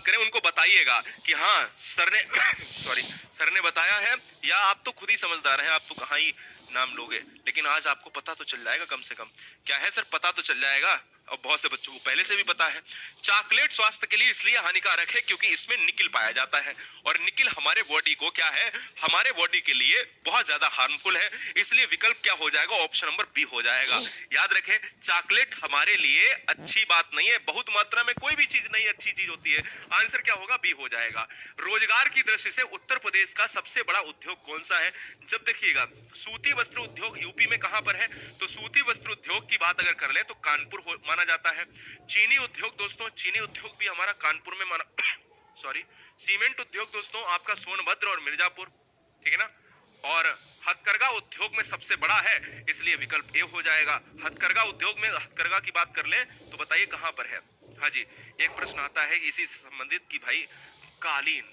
करें उनको बताइएगा कि हाँ सर ने सॉरी सर ने बताया है, या आप तो खुद ही समझदार हैं, आप तो कहाँ ही नाम लोगे, लेकिन आज आपको पता तो चल जाएगा कम से कम। क्या है सर, पता तो चल जाएगा, और बहुत से बच्चों को पहले से भी पता है। चॉकलेट स्वास्थ्य के लिए इसलिए हानिकारक है क्योंकि इसमें निकिल पाया जाता है, और निकिल हमारे बॉडी को क्या है, हमारे बॉडी के लिए बहुत ज्यादा हार्मफुल है। इसलिए विकल्प क्या हो जाएगा, ऑप्शन नंबर बी हो जाएगा। याद रखें, चॉकलेट हमारे लिए अच्छी बात नहीं है, बहुत मात्रा में कोई भी चीज नहीं अच्छी चीज होती है। आंसर क्या होगा, बी हो जाएगा। रोजगार की दृष्टि से उत्तर प्रदेश का सबसे बड़ा उद्योग कौन सा है? जब देखिएगा, सूती वस्त्र उद्योग यूपी में कहां पर है, तो सूती वस्त्र उद्योग की बात अगर कर ले तो कानपुर माना जाता है। चीनी उद्योग दोस्तों, चीनी उद्योग भी हमारा कानपुर में माना सॉरी, सीमेंट उद्योग दोस्तों आपका सोनभद्र और मिर्जापुर, ठीक है ना। और हथकरघा उद्योग में सबसे बड़ा है, इसलिए विकल्प ए हो जाएगा। हथकरघा उद्योग में हथकरघा की बात कर ले तो बताइए कहां पर है। हाँ जी, एक प्रश्न आता है इसी से संबंधित कि भाई कालीन,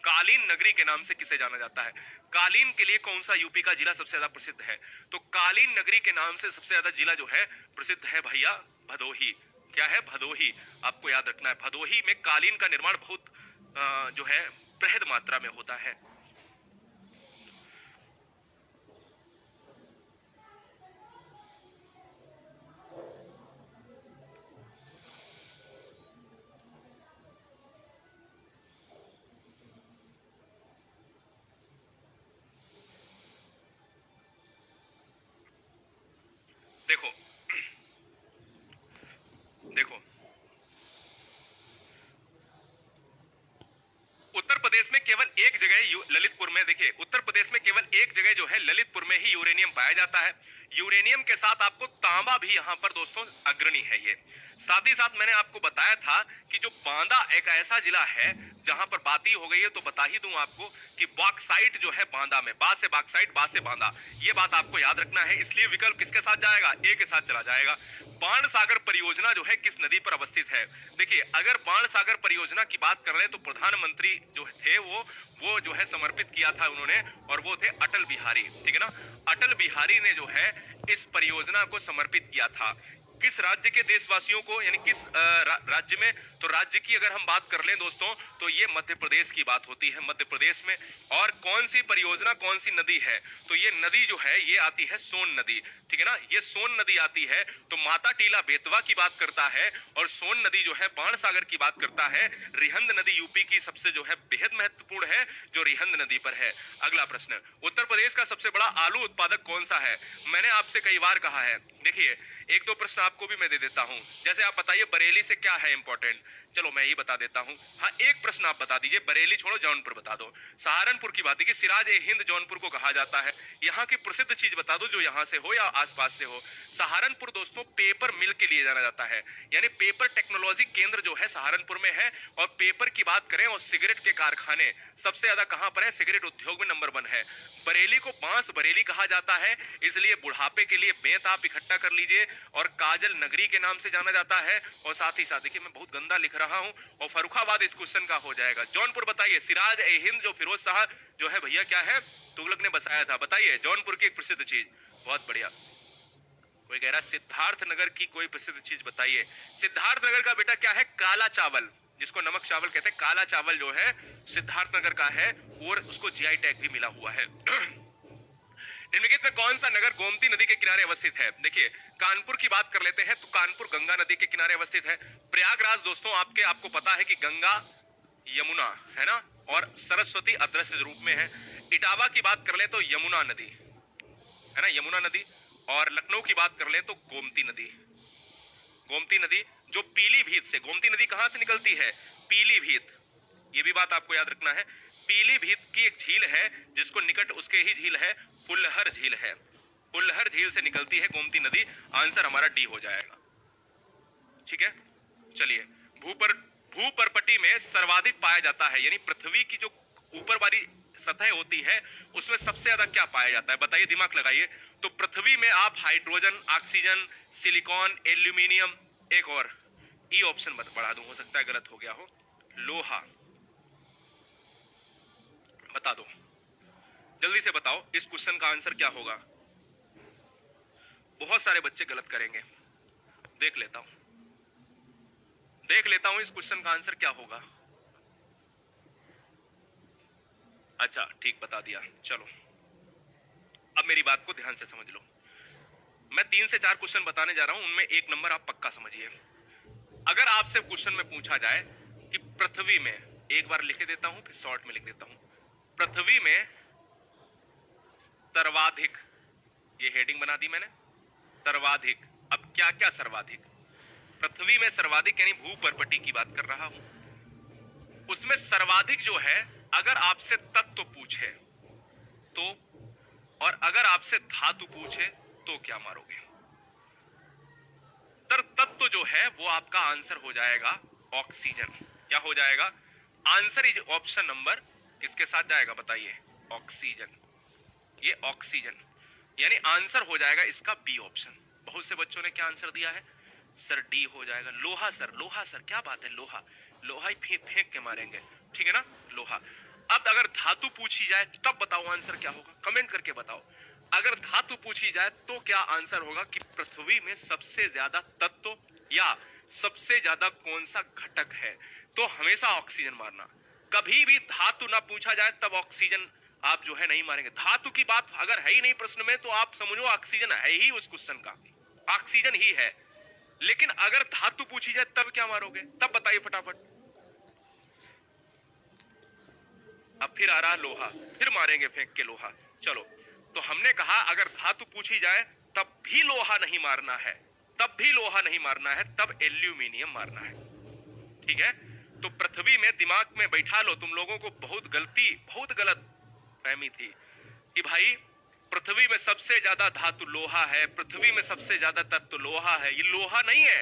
कालीन नगरी के नाम से किसे जाना जाता है? कालीन के लिए कौन सा यूपी का जिला सबसे ज्यादा प्रसिद्ध है? तो कालीन नगरी के नाम से सबसे ज्यादा जिला जो है प्रसिद्ध है भैया भदोही। क्या है? भदोही। आपको याद रखना है, भदोही में कालीन का निर्माण बहुत जो है बृहद मात्रा में होता है। देखो देखो, उत्तर प्रदेश में केवल एक जगह ललितपुर में, देखिए उत्तर प्रदेश में केवल एक जगह जो है ललितपुर में ही यूरेनियम पाया जाता है। यूरेनियम के साथ आपको तांबा भी यहाँ पर दोस्तों अग्रणी है ये। साथ ही साथ मैंने आपको बताया था कि जो बांदा एक ऐसा जिला है जहां पर बात ही हो गई है तो बता ही दूं आपको कि बॉक्साइट जो है बांदा में, बा से बॉक्साइट, बा से बांदा, ये बात आपको याद रखना है। इसलिए विकल्प किसके साथ जाएगा? ए के साथ चला जाएगा। बाण सागर परियोजना जो है किस नदी पर अवस्थित है? देखिए अगर बाण सागर परियोजना की बात कर रहे हैं तो प्रधानमंत्री जो थे वो जो है समर्पित किया था उन्होंने, और वो थे अटल बिहारी, ठीक है ना। अटल बिहारी ने जो है इस परियोजना को समर्पित किया था किस राज्य के देशवासियों को, यानी किस राज्य में? तो राज्य की अगर हम बात कर लें दोस्तों तो ये मध्य प्रदेश की बात होती है, मध्य प्रदेश में। और कौन सी परियोजना, कौन सी नदी है? तो ये नदी जो है ये आती है सोन नदी, ठीक है ना। ये सोन नदी आती है तो माता टीला बेतवा की बात करता है, और सोन नदी जो है बाण सागर की बात करता है। रिहंद नदी यूपी की सबसे जो है बेहद महत्वपूर्ण है, जो रिहंद नदी पर है। अगला प्रश्न, उत्तर प्रदेश का सबसे बड़ा आलू उत्पादक कौन सा है? मैंने आपसे कई बार कहा है, देखिए एक दो प्रश्न आपको भी मैं दे देता हूं। जैसे आप बताइए बरेली से क्या है इंपॉर्टेंट, चलो मैं ही बता देता हूं। हाँ एक प्रश्न आप बता दीजिए, बरेली छोड़ो जौनपुर बता दो। सहारनपुर की बात देखिए, सिराज ए हिंद जौनपुर को कहा जाता है। यहाँ की प्रसिद्ध चीज बता दो जो यहाँ से हो या आसपास से हो। सहारनपुर दोस्तों पेपर मिल के लिए जाना जाता है, यानी पेपर टेक्नोलॉजी केंद्र जो है सहारनपुर में है। और पेपर की बात करें और सिगरेट के कारखाने सबसे ज्यादा कहां पर है? सिगरेट उद्योग में नंबर 1 है। बरेली को बांस बरेली कहा जाता है, इसलिए बुढ़ापे के लिए बेंत आप इकट्ठा कर लीजिए। और काजल नगरी के नाम से जाना जाता है। और साथ ही साथ देखिए मैं बहुत गंदा लिख रहा हूं, और फर्रुखाबाद इस क्वेश्चन का हो जाएगा। जौनपुर बताइए, सिराज ए हिंद जो फिरोज शाह जो है भैया क्या है, तुगलक ने बसाया था, बताइए जौनपुर की एक प्रसिद्ध चीज। बहुत बढ़िया। कोई कह रहा सिद्धार्थ नगर की कोई प्रसिद्ध चीज बताइए। सिद्धार्थ नगर का बेटा क्या है? काला चावल, जिसको नमक चावल कहते हैं, काला चावल जो है सिद्धार्थ नगर का है, और उसको जीआई टैग भी मिला हुआ है। निम्नलिखित में कौन सा नगर गोमती नदी के किनारे अवस्थित है? देखिए कानपुर की बात कर लेते हैं तो कानपुर गंगा नदी के किनारे अवस्थित है। प्रयागराज दोस्तों आपको पता है कि गंगा यमुना है ना, और सरस्वती अदृश्य रूप में है। इटावा की बात कर ले तो यमुना नदी है ना, यमुना नदी। और लखनऊ की बात कर ले तो गोमती नदी, गोमती नदी जो पीलीभीत से, गोमती नदी कहां से निकलती है? पीलीभीत, ये भी बात आपको याद रखना है। पीलीभीत की एक झील है जिसको निकट उसके ही झील है, फुल्लहर झील है। फुल्लहर झील से निकलती है गोमती नदी। आंसर हमारा डी हो जाएगा, ठीक है। चलिए, भूपर्पटी में सर्वाधिक पाया जाता है, यानी पृथ्वी की जो ऊपर वाली सतह होती है उसमें सबसे ज्यादा क्या पाया जाता है? बताइए, दिमाग लगाइए। तो पृथ्वी में आप हाइड्रोजन, ऑक्सीजन, सिलिकॉन, एल्यूमिनियम, एक और ई ऑप्शन बढ़ा दूं, हो सकता है गलत हो गया हो, लोहा। बता दो, जल्दी से बताओ इस क्वेश्चन का आंसर क्या होगा। बहुत सारे बच्चे गलत करेंगे, देख लेता हूं इस क्वेश्चन का आंसर क्या होगा। अच्छा ठीक बता दिया। चलो अब मेरी बात को ध्यान से समझ लो। मैं 3 से 4 क्वेश्चन बताने जा रहा हूं, उनमें एक नंबर आप पक्का समझिए। अगर आपसे क्वेश्चन में पूछा जाए कि पृथ्वी में, एक बार लिख देता हूं फिर शॉर्ट में लिख देता हूं, पृथ्वी में सर्वाधिक, ये हेडिंग बना दी मैंने, सर्वाधिक, अब क्या क्या सर्वाधिक, पृथ्वी में सर्वाधिक यानी भूपर्पटी की बात कर रहा हूं, उसमें सर्वाधिक जो है, अगर आपसे तत्व पूछे तो, और अगर आपसे धातु पूछे तो क्या मारोगे? सर तत्व जो है वो आपका आंसर हो जाएगा ऑक्सीजन। क्या हो जाएगा? आंसर इज ऑप्शन नंबर किसके साथ जाएगा बताइए? ऑक्सीजन। ये ऑक्सीजन यानी आंसर हो जाएगा इसका बी ऑप्शन। बहुत से बच्चों ने क्या आंसर दिया है? सर डी हो जाएगा। लोहा सर, लोहा सर, क्या बात है, लोहा, लोहा ही फेंक के मारेंगे, ठीक है ना, लोहा। अब अगर धातु पूछी जाए तब बताओ आंसर क्या होगा, कमेंट करके बताओ। अगर धातु पूछी जाए तो क्या आंसर होगा कि पृथ्वी में सबसे ज्यादा तत्व या सबसे ज्यादा कौन सा घटक है? तो हमेशा ऑक्सीजन मारना। कभी भी धातु ना पूछा जाए तब ऑक्सीजन आप जो है नहीं मारेंगे। धातु की बात अगर है ही नहीं प्रश्न में तो आप समझो ऑक्सीजन है ही उस क्वेश्चन का, ऑक्सीजन ही है। लेकिन अगर धातु पूछी जाए तब क्या मारोगे? तब बताइए फटाफट। अब फिर आ रहा लोहा, फिर मारेंगे फेंक के लोहा। चलो तो हमने कहा अगर धातु पूछी जाए तब भी लोहा नहीं मारना है, तब भी लोहा नहीं मारना है, तब एल्यूमिनियम मारना है, ठीक है। तो पृथ्वी में दिमाग में बैठा लो, तुम लोगों को बहुत गलत फहमी थी कि भाई पृथ्वी में सबसे ज्यादा धातु लोहा है, पृथ्वी में सबसे ज्यादा तत्व लोहा है। ये लोहा नहीं है,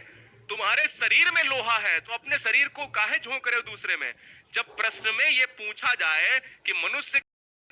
तुम्हारे शरीर में लोहा है, तो अपने शरीर को काहे झोंक रहे हो दूसरे में? जब प्रश्न में ये पूछा जाए कि मनुष्य